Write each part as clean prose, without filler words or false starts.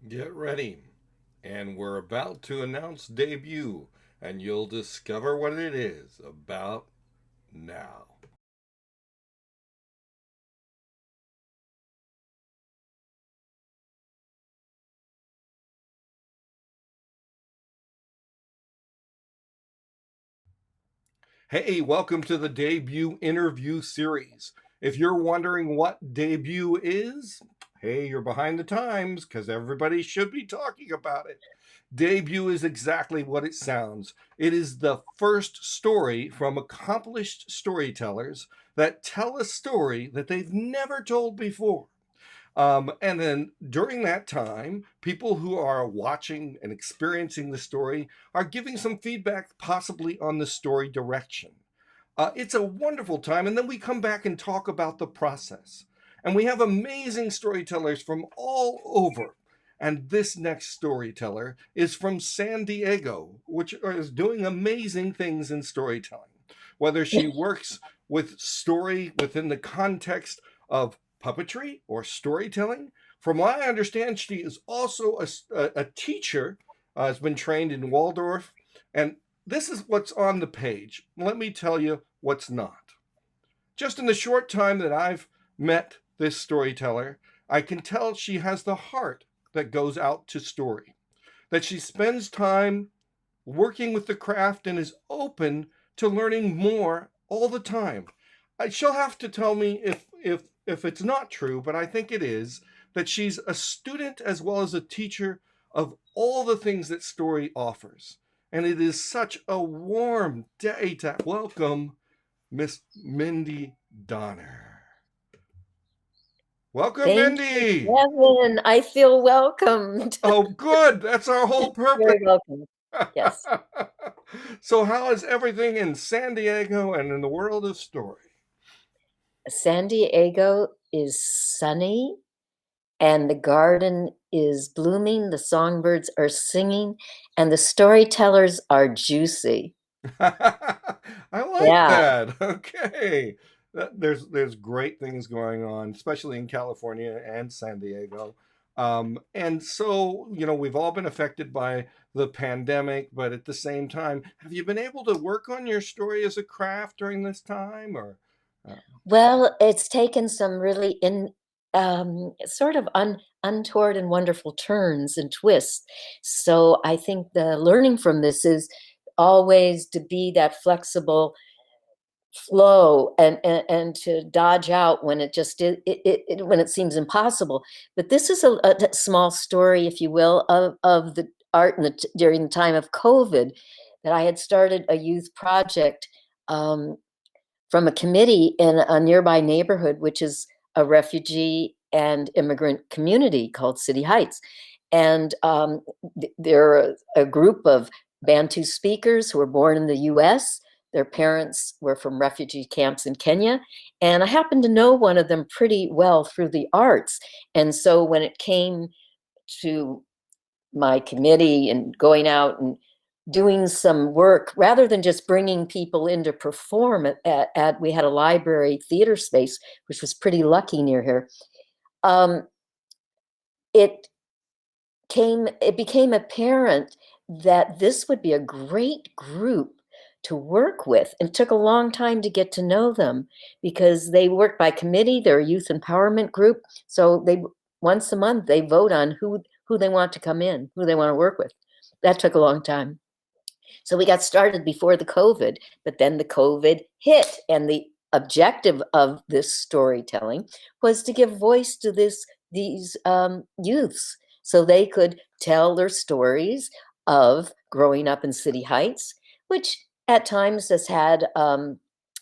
Get ready. And we're about to announce debut, and you'll discover what it is about now. Hey, welcome to the debut interview series. If you're wondering what debut is, hey, you're behind the times because everybody should be talking about it. Debut is exactly what it sounds. It is the first story from accomplished storytellers that tell a story that they've never told before. And then during that time, people who are watching and experiencing the story are giving some feedback, possibly on the story direction. It's a wonderful time. And then we come back and talk about the process. And we have amazing storytellers from all over. And this next storyteller is from San Diego, which is doing amazing things in storytelling. Whether she works with story within the context of puppetry or storytelling, from what I understand, she is also a teacher, has been trained in Waldorf, and this is what's on the page. Let me tell you what's not. Just in the short time that I've met this storyteller, I can tell she has the heart that goes out to story, that she spends time working with the craft and is open to learning more all the time. She'll have to tell me if it's not true, but I think it is that she's a student as well as a teacher of all the things that story offers. And it is such a warm day to welcome Miss Mindy Donner. Welcome, Thank you, Mindy. Kevin. I feel welcomed. Oh, good. That's our whole purpose. Very welcome. Yes. So, how is everything in San Diego and in the world of story? San Diego is sunny and the garden is blooming. The songbirds are singing and the storytellers are juicy. I like Yeah. that. Okay. There's great things going on, especially in California and San Diego. And so, we've all been affected by the pandemic, but at the same time, have you been able to work on your story as a craft during this time or uh, Well, it's taken some really sort of untoward and wonderful turns and twists. So I think the learning from this is always to be that flexible flow and to dodge out when it just when it seems impossible. But this is a small story, if you will, of the art in during the time of COVID, that I had started a youth project from a committee in a nearby neighborhood, which is a refugee and immigrant community called City Heights. And they're a group of Bantu speakers who were born in the US. Their parents were from refugee camps in Kenya. And I happened to know one of them pretty well through the arts. And so when it came to my committee and going out and doing some work rather than just bringing people in to perform we had a library theater space which was pretty lucky near here. um, it it became apparent that this would be a great group to work with, and it took a long time to get to know them because they work by committee. They're a youth empowerment group, so they once a month they vote on who they want to come in, who they want to work with. That took a long time. So we got started before the COVID, but then the COVID hit, and the objective of this storytelling was to give voice to these youths so they could tell their stories of growing up in City Heights, which at times has had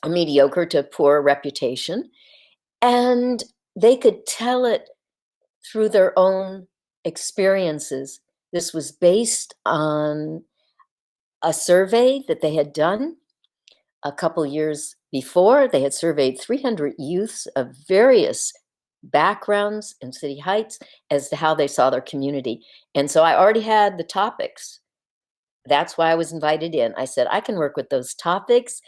a mediocre to poor reputation, and they could tell it through their own experiences. This was based on a survey that they had done a couple years before. They had surveyed 300 youths of various backgrounds in City Heights as to how they saw their community. And so I already had the topics. That's why I was invited in. I said, I can work with those topics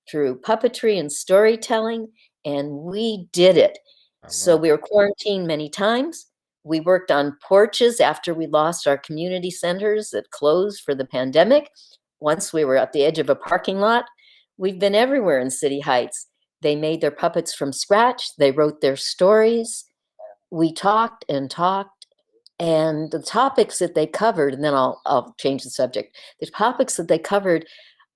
through puppetry and storytelling. And we did it. I So love we were quarantined many times. We worked on porches after we lost our community centers that closed for the pandemic. Once we were at the edge of a parking lot. We've been everywhere in City Heights. They made their puppets from scratch. They wrote their stories. We talked and talked. And the topics that they covered, and then I'll change the subject. The topics that they covered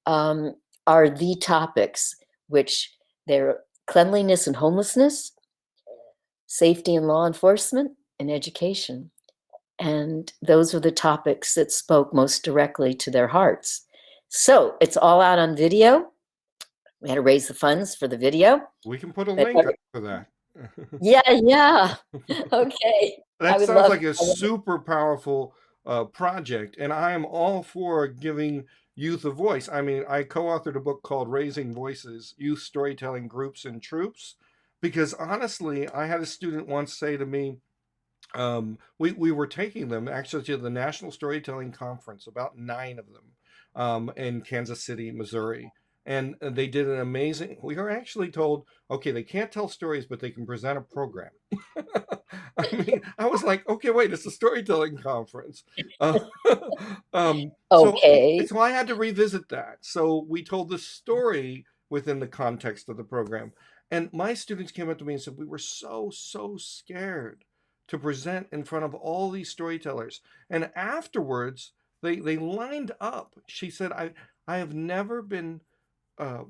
are the topics, which they're cleanliness and homelessness, safety and law enforcement, and education. And those were the topics that spoke most directly to their hearts. So it's all out on video. We had to raise the funds for the video. We can put a link up for that. Yeah, yeah. Okay. I That would sounds love. like a super powerful project, and I am all for giving youth a voice. I mean, I co-authored a book called Raising Voices: Youth Storytelling Groups and Troops, because honestly, I had a student once say to me, we were taking them actually to the National Storytelling Conference, about 9 of them, in Kansas City, Missouri. And they did an amazing. We were actually told, okay, they can't tell stories, but they can present a program. I mean, I was like, okay, wait, it's a storytelling conference. Uh, Okay. so I had to revisit that. So we told the story within the context of the program. And my students came up to me and said, we were so scared to present in front of all these storytellers. And afterwards, they lined up. She said, I have never been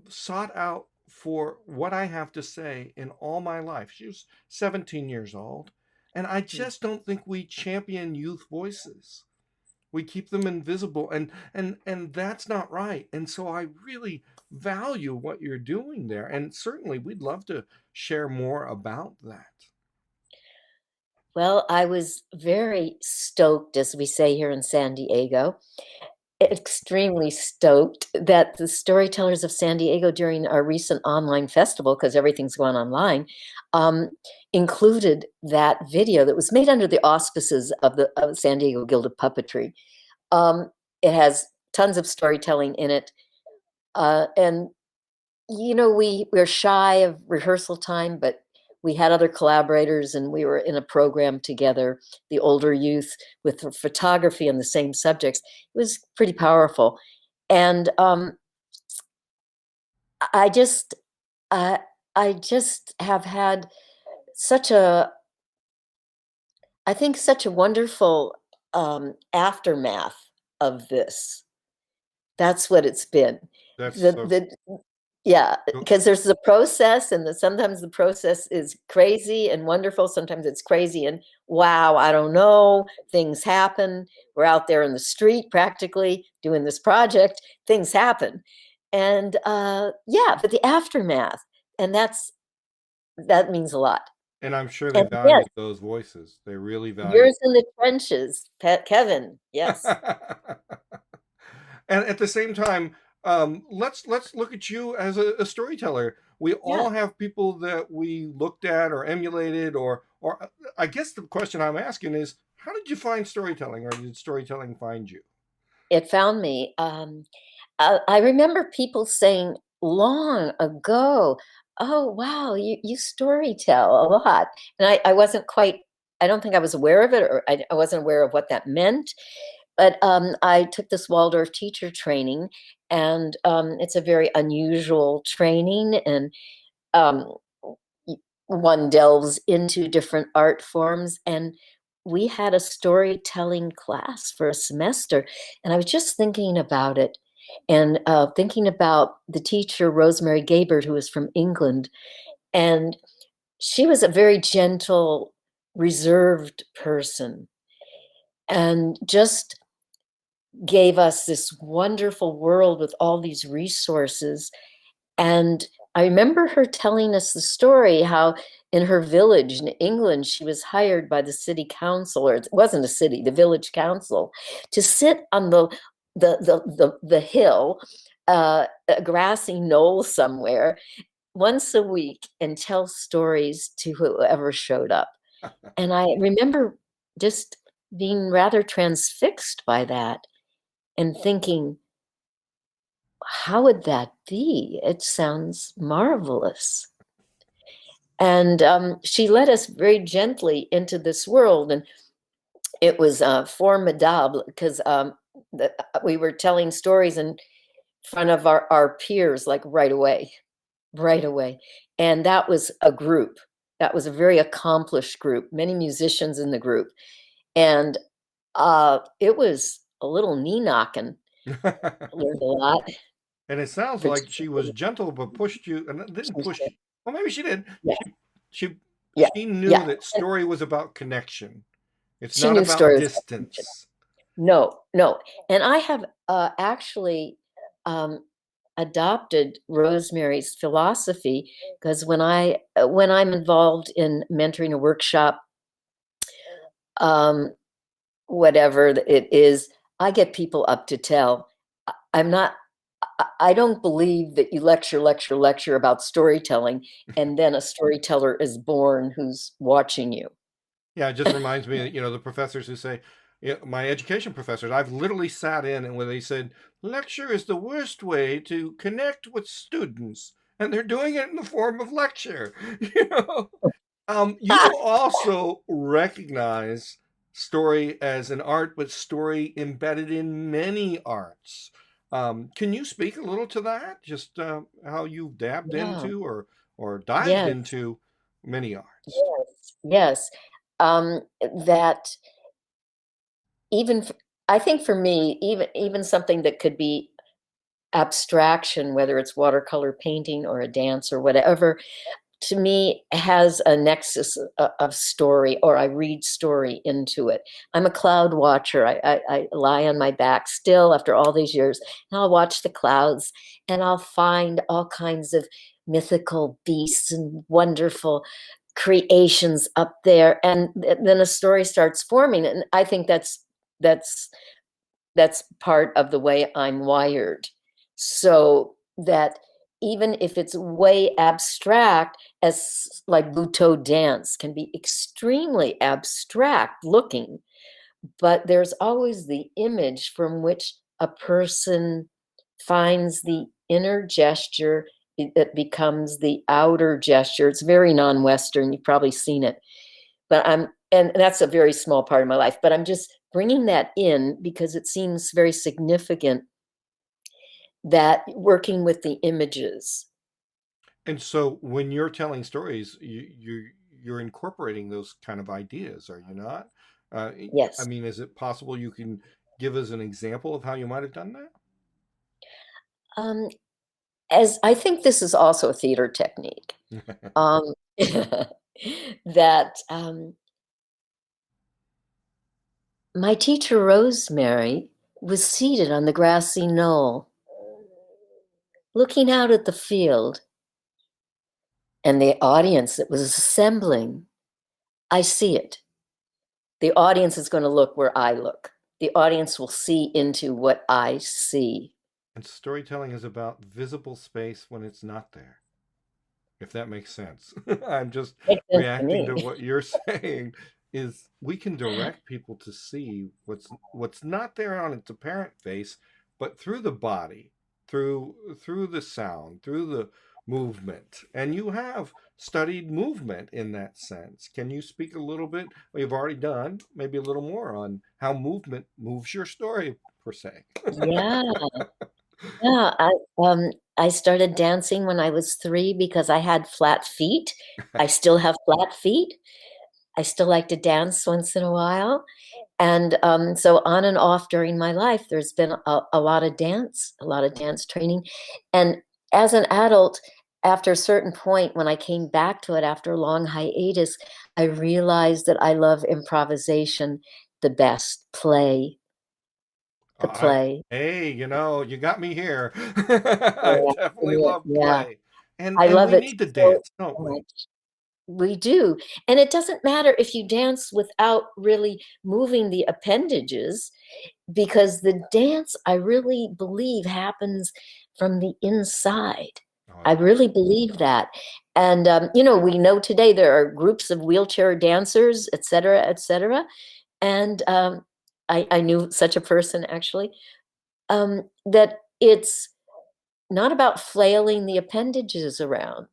sought out for what I have to say in all my life. She was 17 years old. And I just don't think we champion youth voices. We keep them invisible, and that's not right. And so I really value what you're doing there. And certainly we'd love to share more about that. Well, I was very stoked, as we say here in San Diego, extremely stoked that the storytellers of San Diego during our recent online festival, because everything's gone online, um, included that video that was made under the auspices of the San Diego Guild of Puppetry. It has tons of storytelling in it, and we're shy of rehearsal time, but we had other collaborators and we were in a program together, the older youth with photography and the same subjects. It was pretty powerful. And I just, uh, I just have had such a, I think, such a wonderful aftermath of this. That's what it's been. That's The so the Yeah, because there's the process, and sometimes the process is crazy and wonderful. Sometimes it's crazy and wow, I don't know. Things happen. We're out there in the street practically doing this project. Things happen, and yeah, but the aftermath, and that means a lot. and I'm sure they And yes, value those voices. They really value. yours in the trenches, Kevin. Yes, And at the same time, let's look at you as a storyteller. We yeah. all have people that we looked at or emulated, or I guess the question I'm asking is, how did you find storytelling, or did storytelling find you? It found me. I remember people saying long ago, "Oh, wow, you story tell a lot." And I wasn't quite, I don't think I was aware of it, or I wasn't aware of what that meant. But I took this Waldorf teacher training, and it's a very unusual training, and um, one delves into different art forms. And we had a storytelling class for a semester, and I was just thinking about it, and thinking about the teacher Rosemary Gabert, who was from England, and she was a very gentle, reserved person, and just gave us this wonderful world with all these resources. And I remember her telling us the story how in her village in England, she was hired by the city council, or it wasn't a city, the village council, to sit on the hill, a grassy knoll somewhere, once a week and tell stories to whoever showed up. And I remember just being rather transfixed by that and thinking, how would that be? It sounds marvelous. And she led us very gently into this world, and it was formidable because we were telling stories in front of our peers, like right away. And that was a group. That was a very accomplished group, many musicians in the group. And it was a little knee knocking. Learned a lot. And it sounds like she was Particularly, gentle, but pushed you, and she didn't was push good. you. Well, maybe she did. Yeah, She yeah, she knew yeah. that And story was about connection. It's she not knew about stories. distance. No, no. And I have actually um, adopted Rosemary's philosophy because when I'm involved in mentoring a workshop, um, whatever it is, I get people up to tell. I'm not. I don't believe that you lecture about storytelling, and then a storyteller is born who's watching you. Yeah, it just reminds me, the professors who say, my education professors, I've literally sat in and when they said, lecture is the worst way to connect with students, and they're doing it in the form of lecture. You know, you also recognize story as an art, but story embedded in many arts. Can you speak a little to that? Just how you've dabbed Yeah. into or dived Yes. into many arts. Yes. Yes. That even I think for me, even something that could be abstraction, whether it's watercolor painting or a dance or whatever, to me has a nexus of story, or I read story into it. I'm a cloud watcher. I lie on my back still after all these years, and I'll watch the clouds, and I'll find all kinds of mythical beasts and wonderful creations up there, and then a story starts forming. And I think that's that's part of the way I'm wired. So that even if it's way abstract, as like Butoh dance can be extremely abstract looking, but there's always the image from which a person finds the inner gesture that becomes the outer gesture. It's very non-Western. You've probably seen it, but and that's a very small part of my life, but I'm just bringing that in because it seems very significant that working with the images. And so when you're telling stories, you're incorporating those kind of ideas, are you not? Uh, I Yes. mean, is it possible you can give us an example of how you might have done Um, as I think this is also a theater technique. that? Um, that my teacher Rosemary was seated on the grassy knoll, looking out at the field and the audience that was assembling. I see it. The audience is going to look where I look. The audience will see into what I see. And storytelling is about visible space when it's not there, if that makes sense. I'm just Makes sense to reacting me. to what you're saying is we can direct people to see what's not there on its apparent face, but through the body, through the sound, through the movement. And you have studied movement in that sense. Can you speak a little bit? Well, you've already done maybe a little more on how movement moves your story per se. Yeah, yeah. I started dancing when I was 3 because I had flat feet. I still have flat feet. I still like to dance once in a while. And so on and off during my life, there's been a lot of dance, a lot of dance training. And as an adult, after a certain point, when I came back to it after a long hiatus, I realized that I love improvisation the best, the I play. hey, you got me here. I Yeah, definitely yeah, love yeah. play. And I and love we it need to so, dance, don't so we? much. We do. And it doesn't matter if you dance without really moving the appendages, because the dance, I really believe, happens from the inside. Oh, I I really believe that. And, we know today there are groups of wheelchair dancers, et cetera, et cetera. And I knew such a person actually, that it's not about flailing the appendages around.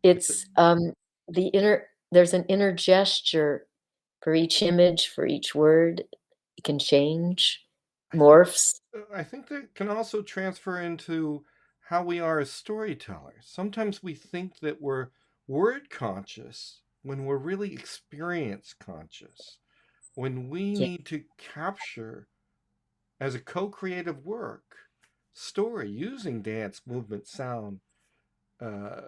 It's It's, the inner there's an inner gesture for each image, for each word. It can change, I think morphs. I think that can also transfer into how we are as storytellers. Sometimes we think that we're word conscious when we're really experience conscious. When we Yeah, need to capture as a co-creative work story using dance, movement, sound. Uh,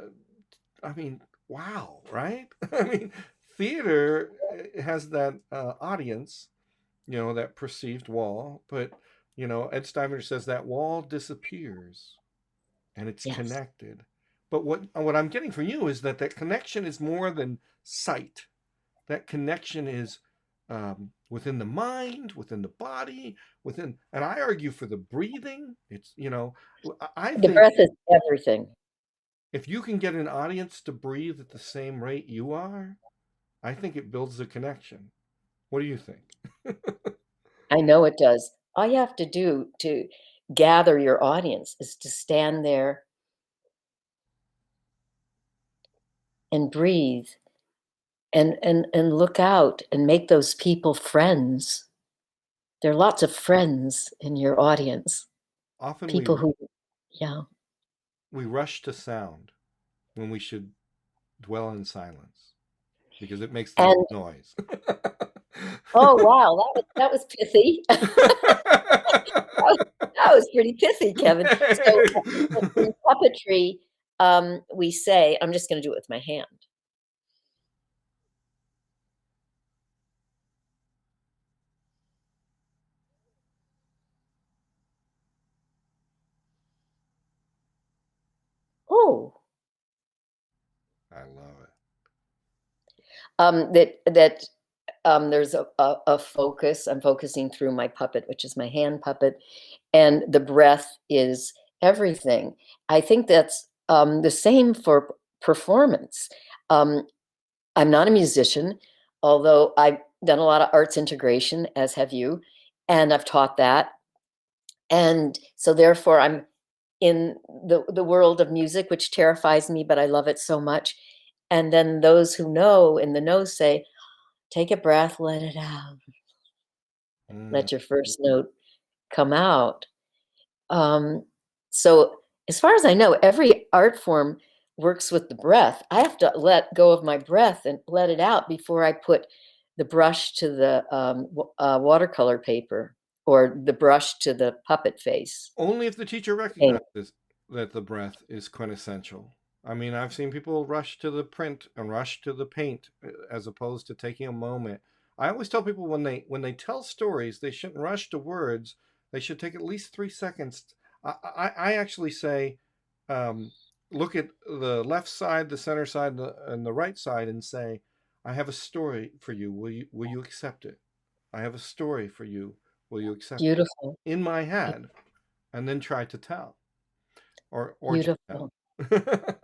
I mean, wow, right? I mean, theater has that audience, that perceived wall, but Ed Steimer says that wall disappears and it's yes. connected. But what I'm getting from you is that that connection is more than sight. That connection is within the mind, within the body, and I argue for the breathing. I The think breath is everything. if you can get an audience to breathe at the same rate you are, I think it builds a connection. What do you think? I know it does. All you have to do to gather your audience is to stand there and breathe and look out and make those people friends. There are lots of friends in your audience. Often People who yeah. we rush to sound when we should dwell in silence because it makes the most And noise. oh, wow, that was pithy. That was pretty pithy, Kevin. So, in puppetry, we say I'm just gonna do it with my hand. Oh, I love it. there's a focus. I'm focusing through my puppet, which is my hand puppet, and the breath is everything. I think that's, the same for performance. Um, I'm not a musician, although I've done a lot of arts integration, as have you, and I've taught that. And so therefore I'm in the world of music, which terrifies me, but I love it so much. And then those who know in the know say, take a breath, let it out. Mm. Let your first note come out. Um, so as far as I know, every art form works with the breath. I have to let go of my breath and let it out before I put the brush to the watercolor paper or the brush to the puppet face Only if the teacher paint. recognizes that the breath is quintessential. I mean, I've seen people rush to the print and rush to the paint as opposed to taking a moment. I always tell people when they tell stories, they shouldn't rush to words. They should take at least 3 seconds. I actually say, um, look at the left side, the center side, and the right side, and say, "I have a story for you. Will you accept it? I have a story for you. Will you accept it?" Beautiful, In my head, and then try to tell or just tell. beautiful,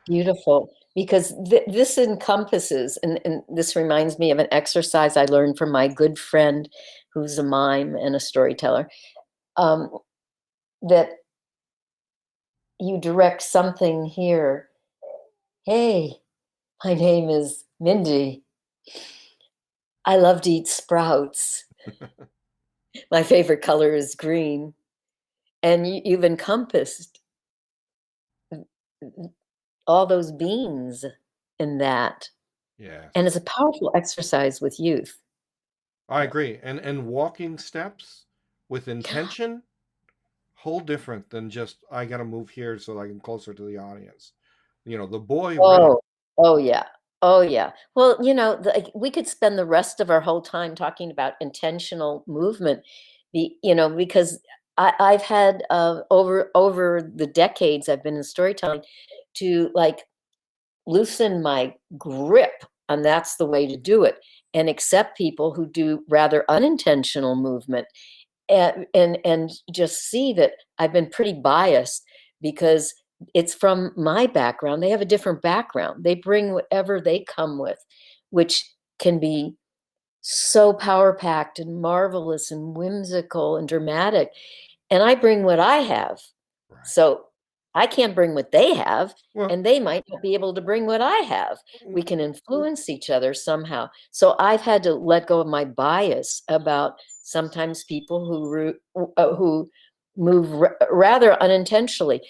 beautiful. Because this encompasses, and this reminds me of an exercise I learned from my good friend who's a mime and a storyteller, um, that you direct something here. Hey, my name is Mindy. I love to eat sprouts. My favorite color is green. And you've encompassed all those beans in that. And Yes, it's a powerful exercise with youth. I agree. And walking steps with intention, whole different than just I got to move here so I can closer to the audience. The boy really. Oh, oh yeah. Oh yeah. Well, we could spend the rest of our whole time talking about intentional movement, because I've had over the decades I've been in storytelling to like loosen my grip, and that's the way to do it, and accept people who do rather unintentional movement, and just see that I've been pretty biased because it's from my background. They have a different background. They bring whatever they come with, which can be so power packed and marvelous and whimsical and dramatic. And I bring what I have. Right. So I can't bring what they have, Well, and they might not be able to bring what I have. We can influence each other somehow. So I've had to let go of my bias about sometimes people who move rather unintentionally.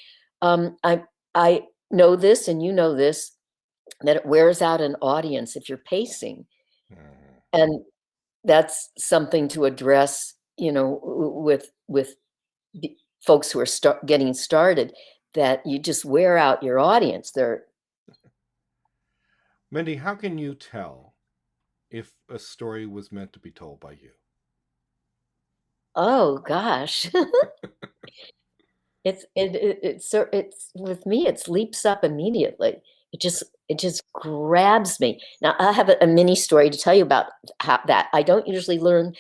I know this, and you know this, that it wears out an audience if you're pacing, mhm. and that's something to address, with folks who are getting started, that you just wear out your audience. They're, Mindy, how can you tell if a story was meant to be told by you? oh gosh. It's with me, it leaps up immediately. It just grabs me. Now, I have a mini story to tell you about how that. I don't usually learn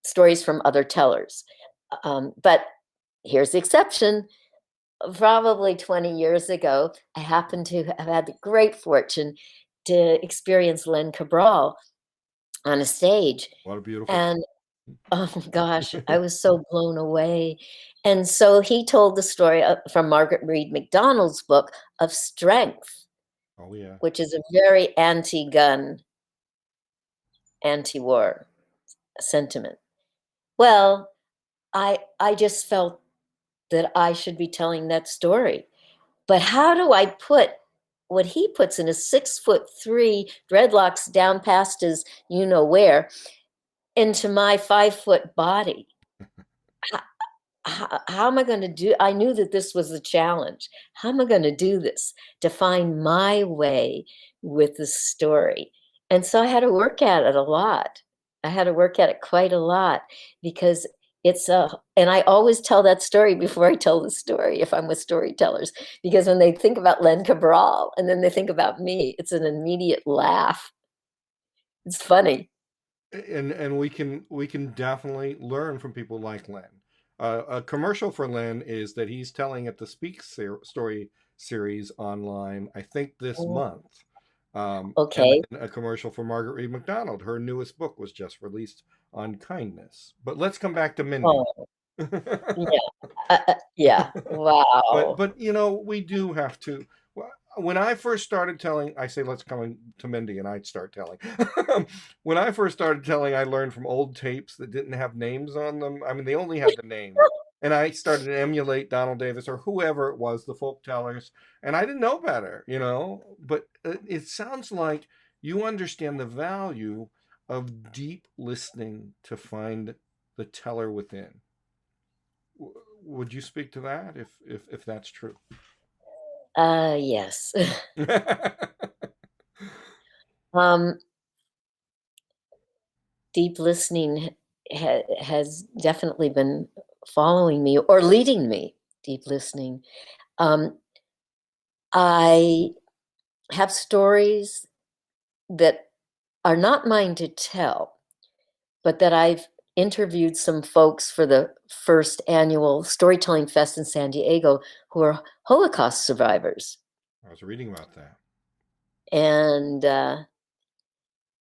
stories from other tellers, but here's the exception. Probably 20 years ago, I happened to have had the great fortune to experience Len Cabral on a stage, What a beautiful thing. and oh my gosh, I was so blown away. And so he told the story from Margaret Reed MacDonald's book of Strength, Oh, yeah. which is a very anti-gun, anti-war sentiment. Well, I just felt that I should be telling that story. But how do I put what he puts in his 6'3", dreadlocks down past his you know where, into my 5-foot body? How am I going to do? I knew that this was a challenge. How am I going to do this to find my way with the story? And so I had to work at it a lot. I had to work at it quite a lot, because and I always tell that story before I tell the story if I'm with storytellers, because when they think about Len Cabral and then they think about me, it's an immediate laugh. It's funny. And we can definitely learn from people like Len. A commercial for Len is that he's telling at the Story series online, I think this Mm, month. And okay. then a commercial for Margaret Reed MacDonald. Her newest book was just released on kindness. But let's come back to Mindy. Oh, yeah. Yeah. but Wow. but we do have to. When I first started telling, I say let's come to Mindy and I'd start telling. When I first started telling, I learned from old tapes that didn't have names on them. I mean, they only had the name. And I started to emulate Donald Davis or whoever it was, the folk tellers, and I didn't know better. But it sounds like you understand the value of deep listening to find the teller within. Would you speak to that if that's true? Yes. Um, Deep listening has definitely been following me or leading me. Deep listening. Um, I have stories that are not mine to tell, but that I've interviewed some folks for the first annual Storytelling Fest in San Diego who are Holocaust survivors. I was reading about that. And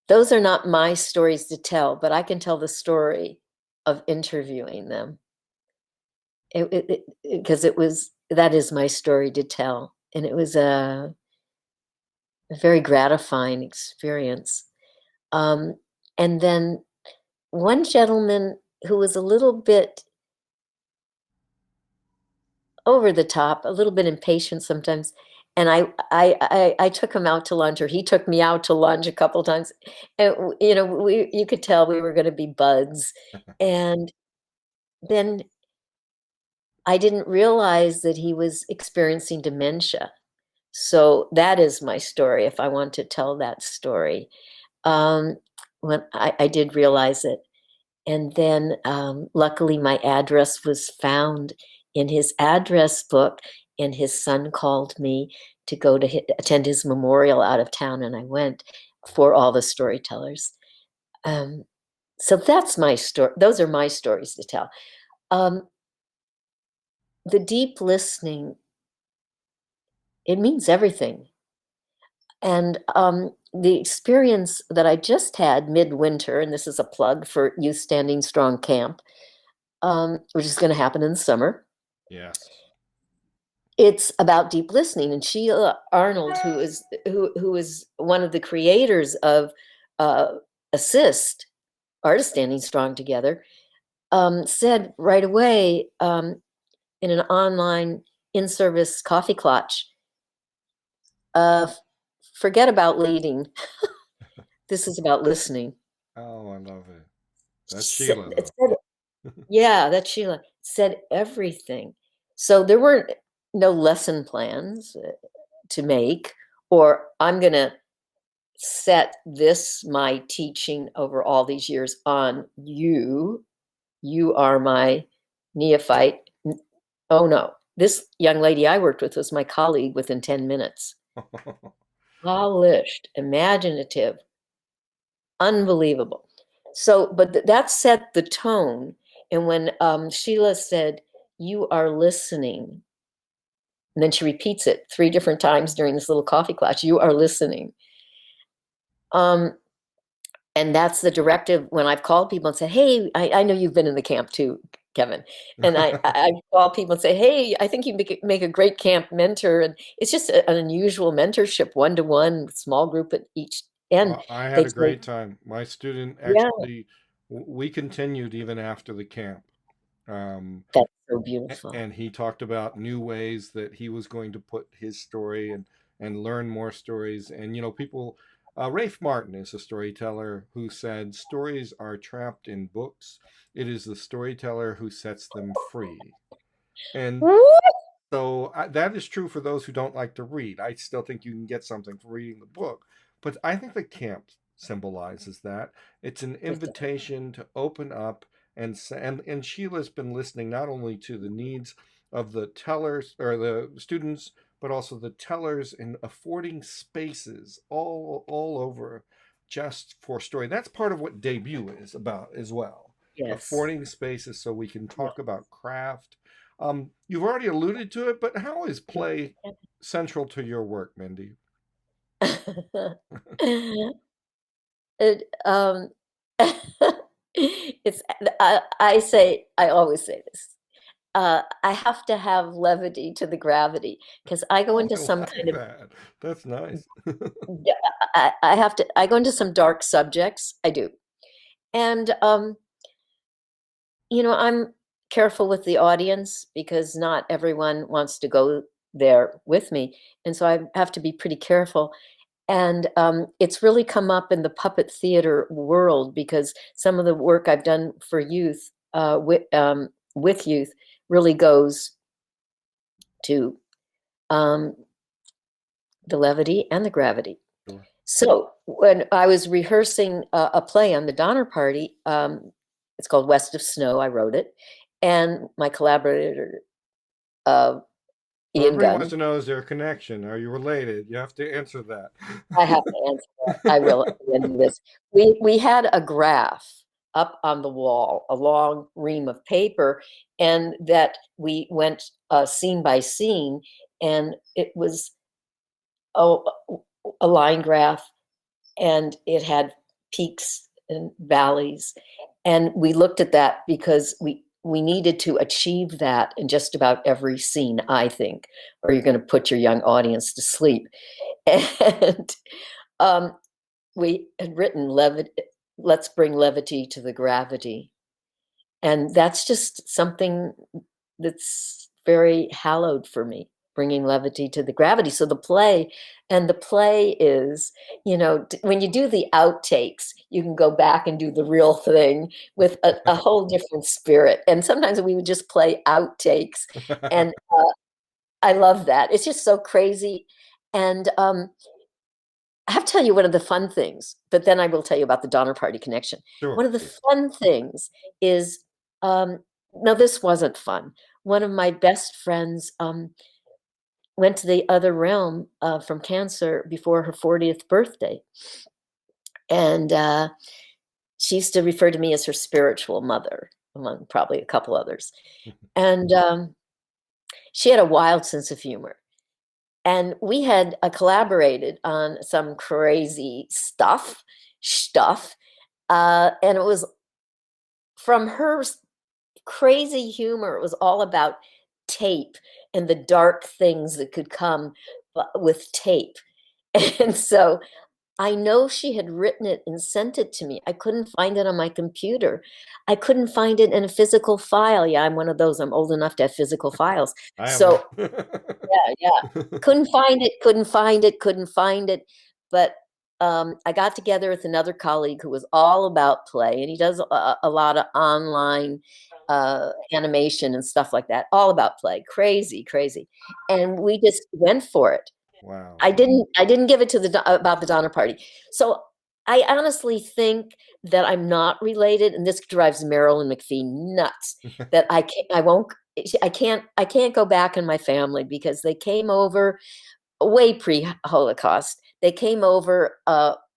those are not my stories to tell, but I can tell the story of interviewing them. Because that is my story to tell. And it was a very gratifying experience. Um, and then one gentleman who was a little bit over the top, a little bit impatient sometimes. And I took him out to lunch, or he took me out to lunch a couple times. And you could tell we were going to be buds. And then I didn't realize that he was experiencing dementia. So that is my story, if I want to tell that story. Um, when I did realize it. And then luckily my address was found in his address book, and his son called me to go to attend his memorial out of town, and I went for all the storytellers. Um, so that's my story. Those are my stories to tell. Um, the deep listening, it means everything. And the experience that I just had midwinter, and this is a plug for Youth Standing Strong Camp, which is going to happen in the summer. Yes. it's about deep listening. And Sheila Arnold, who is one of the creators of uh, Assist, Artist Standing Strong Together, said right away, in an online in-service coffee clutch, uh, forget about leading. This is about listening. Oh, I love it. That's Sheila, It though. said, yeah, that's Sheila. Said everything. So there weren't no lesson plans to make, or I'm going to set this, my teaching over all these years on you. You are my neophyte. Oh no, this young lady I worked with was my colleague within 10 minutes. Polished, imaginative, unbelievable. So, but that set the tone. And when Sheila said, "You are listening," and then she repeats it 3 different times during this little coffee class, "You are listening." Um, and that's the directive when I've called people and said, "Hey, I know you've been in the camp too, Kevin." And I call people and say, "Hey, I think you make a great camp mentor." And it's just an unusual mentorship, one-to-one, small group at each end. Well, I had They a say, great time. My student yeah, actually, we continued even after the camp. Um, that's so beautiful. and he talked about new ways that he was going to put his story and learn more stories. And people, Rafe Martin is a storyteller who said stories are trapped in books. It is the storyteller who sets them free. And Woo! so that is true for those who don't like to read. I still think you can get something for reading the book, but I think the camp symbolizes that. It's an invitation to open up and Sheila's been listening not only to the needs of the tellers or the students, but also the tellers, and affording spaces all over just for story. That's part of what debut is about as well. Yes. Affording spaces so we can talk about craft. You've already alluded to it, but how is play central to your work, Mindy? It, it's, I always say this. I have to have levity to the gravity because I go Oh, into I some like kind of, that. That's nice. yeah, I go into some dark subjects. I do. And, I'm careful with the audience because not everyone wants to go there with me. And so I have to be pretty careful. And it's really come up in the puppet theater world because some of the work I've done for youth, with youth, really goes to um, the levity and the gravity. Sure. So when I was rehearsing a play on the Donner Party, it's called West of Snow. I wrote it, and my collaborator, uh, Well, Ian everybody wants Gunn. to know, is there a connection? Are you related? You have to answer that. I have to answer that. I will at the end of this. We had a graph up on the wall, a long ream of paper, and that we went scene by scene, and it was a, a line graph, and it had peaks and valleys, and we looked at that because we needed to achieve that in just about every scene, I think, or you're going to put your young audience to sleep. And um, we had written let's bring levity to the gravity. And that's just something that's very hallowed for me, bringing levity to the gravity. So the play is, when you do the outtakes, you can go back and do the real thing with a whole different spirit. And sometimes we would just play outtakes. And I love that. It's just so crazy. And I have to tell you one of the fun things, but then I will tell you about the Donner Party connection. Sure, One of the please. fun things is, no, this wasn't fun. One of my best friends went to the other realm from cancer before her 40th birthday. And she used to refer to me as her spiritual mother, among probably a couple others. And she had a wild sense of humor. And we had collaborated on some crazy stuff. And it was from her crazy humor. It was all about tape and the dark things that could come with tape. And so I know she had written it and sent it to me. I couldn't find it on my computer. I couldn't find it in a physical file. Yeah, I'm one of those. I'm old enough to have physical files. I have one. So yeah, yeah. Couldn't find it, couldn't find it, couldn't find it. But I got together with another colleague who was all about play, and he does a lot of online animation and stuff like that, all about play. Crazy, crazy. And we just went for it. Wow. I didn't give it to about the Donner Party. So I honestly think that I'm not related, and this drives Marilyn McPhee nuts. That I can't go back in my family because they came over way pre-Holocaust. They came over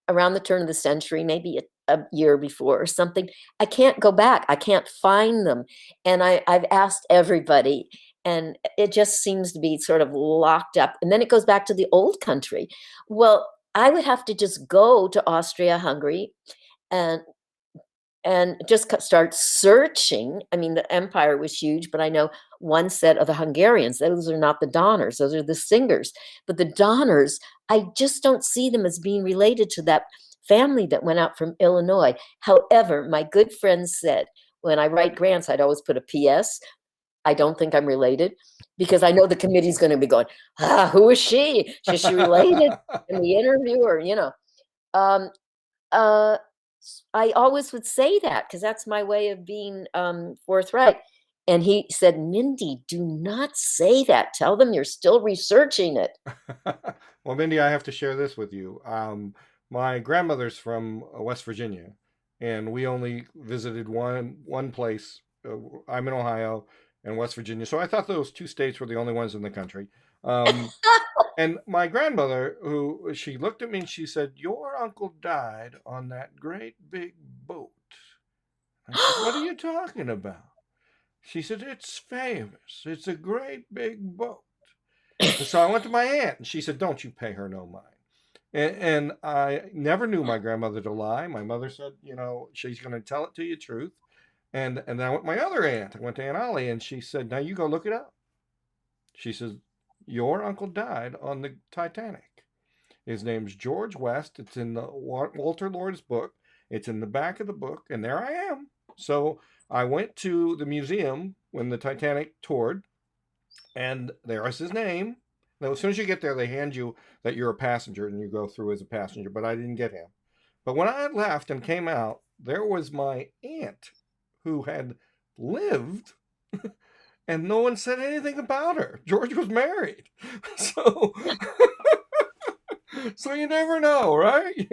around the turn of the century, maybe a year before or something. I can't go back. I can't find them, and I've asked everybody, and it just seems to be sort of locked up. And then it goes back to the old country. Well, I would have to just go to Austria, Hungary, and just start searching. I mean, the empire was huge, but I know one set of the Hungarians, those are not the Donners, those are the singers. But the Donners, I just don't see them as being related to that family that went out from Illinois. However, my good friend said, when I write grants, I'd always put a PS. I don't think I'm related because I know the committee's going to be going, who is she? Is she related? In the interviewer, Um, uh, I always would say that because that's my way of being forthright. And he said, Mindy, do not say that. Tell them you're still researching it. Well, Mindy, I have to share this with you. My grandmother's from West Virginia, and we only visited one place. I'm in Ohio and West Virginia, so I thought those two states were the only ones in the country. Um, and my grandmother, who she looked at me and she said, "Your uncle died on that great big boat." I said, "What are you talking about?" She said, "It's famous. It's a great big boat." And so I went to my aunt and she said, "Don't you pay her no mind." And I never knew my grandmother to lie. My mother said, she's going to tell it to you truth. And then I went to my other aunt. I went to Aunt Ollie and she said, "Now you go look it up." She says, "Your uncle died on the Titanic. His name's George West. It's in the Walter Lord's book. It's in the back of the book." And there I am. So I went to the museum when the Titanic toured, and there is his name. Now, as soon as you get there, they hand you that you're a passenger and you go through as a passenger, but I didn't get him. But when I left and came out, there was my aunt who had lived, and no one said anything about her. George was married. So, so you never know, right?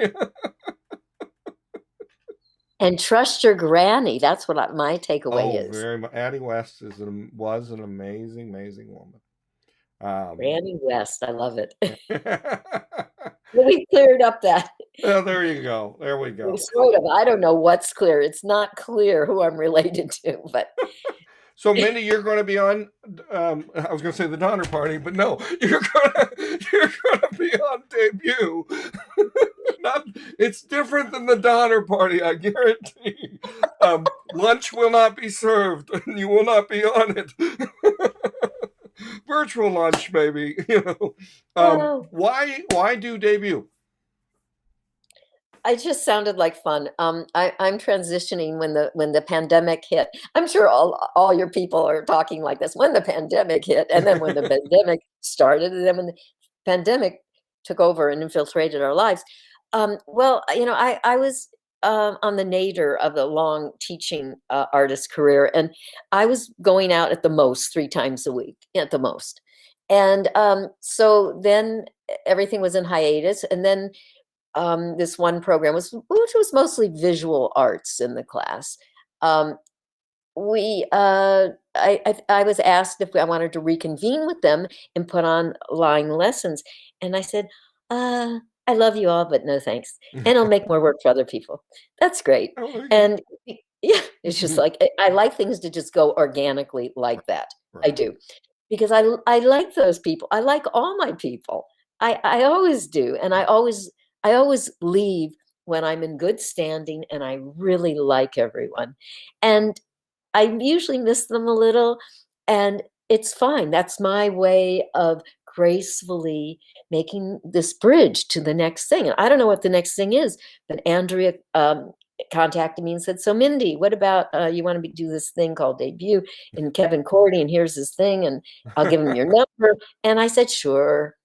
And trust your granny. That's what my takeaway Oh, is. very much. Addie West was an amazing, amazing woman. Um, Granny West. I love it. Well, we cleared up that. well, there you go. There we We go. sort of. I don't know what's clear. It's not clear who I'm related to, but So, Mindy, you're going to be on. I was going to say the Donner Party, but no, you're going to be on debut. Not, it's different than the Donner Party, I guarantee. Lunch will not be served, and you will not be on it. Virtual lunch, baby. oh, Why do debut? I just sounded like fun. I'm transitioning when the pandemic hit. I'm sure all your people are talking like this. When the pandemic hit, and then when the pandemic started, and then when the pandemic took over and infiltrated our lives. Well, I was on the nadir of a long teaching artist career, and I was going out at the most 3 times a week, at the most. And so then everything was in hiatus, and then this one program which was mostly visual arts in the class. Um, we I was asked if I wanted to reconvene with them and put on line lessons, and I said, "I love you all, but no thanks, and I'll make more work for other people." That's great, Oh, there you go. and yeah, it's just like I like things to just go organically like that. I Right. do because I like those people. I like all my people. I always do, and I always leave when I'm in good standing and I really like everyone. And I usually miss them a little, and it's fine. That's my way of gracefully making this bridge to the next thing. And I don't know what the next thing is, but Andrea contacted me and said, "So Mindy, what about you want to do this thing called Debut?" And Kevin Cordi, and here's his thing, and I'll give him your number. And I said, "Sure."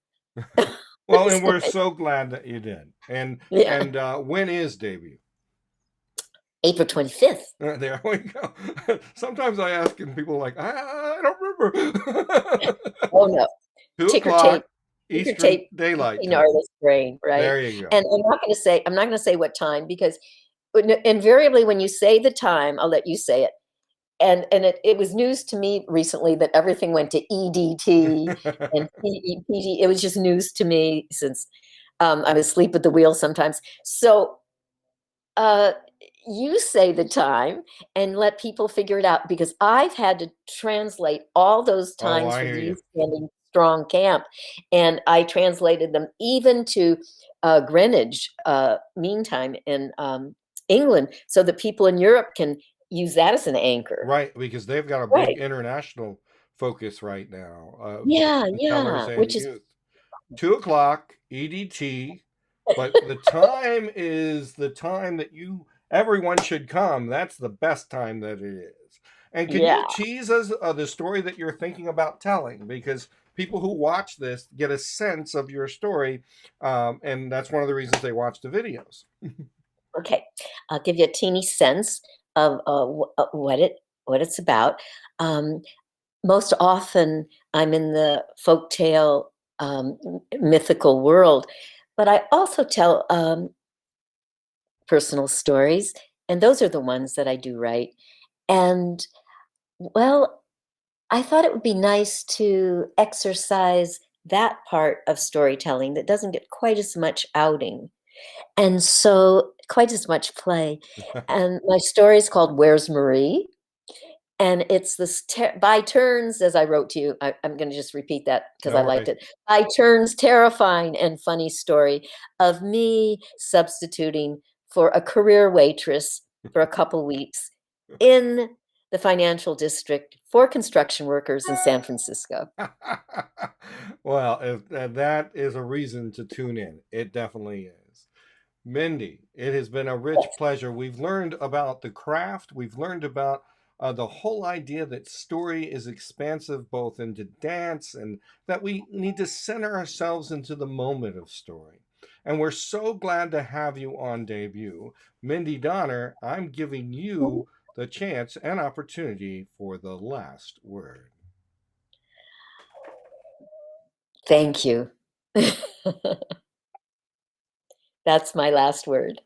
Well, and So we're so glad that you did. yeah, And when is debut? April 25th. There we go. Sometimes I ask, and people are like, I don't remember. Oh no, Two ticker tape, o'clock ticker Eastern tape, Daylight between Time. artist brain, right? There you go. And I'm not gonna say what time because invariably when you say the time, I'll let you say it. And it was news to me recently that everything went to EDT and PEPD. It was just news to me since I was asleep at the wheel sometimes. So uh, you say the time and let people figure it out because I've had to translate all those Oh, times I for hear the you. Youth Standing Strong Camp, and I translated them even to Greenwich Mean Time in England, so that people in Europe can use that as an anchor. Right, because they've got a big Right. international focus right now, Yeah, tellers yeah, and which is youth. 2 o'clock EDT, but the time is the time that everyone should come. That's the best time that it is. And can yeah. you tease us the story that you're thinking about telling? Because people who watch this get a sense of your story, and that's one of the reasons they watch the videos. Okay, I'll give you a teeny sense of what it's about. Um, Most often, I'm in the folktale, mythical world, but I also tell personal stories, and those are the ones that I do right. And well, I thought it would be nice to exercise that part of storytelling that doesn't get quite as much outing. And so quite as much play. And my story is called Where's Marie? And it's this by turns, as I wrote to you, I'm going to just repeat that because I No liked worries. it. By turns, terrifying and funny story of me substituting for a career waitress for a couple weeks in the financial district for construction workers in San Francisco. Well, if that is a reason to tune in, it definitely is. Mindy, it has been a rich Yes. pleasure. We've learned about the craft. We've learned about the whole idea that story is expansive both into dance and that we need to center ourselves into the moment of story. And we're so glad to have you on debut. Mindy Donner, I'm giving you the chance and opportunity for the last word. Thank you. That's my last word.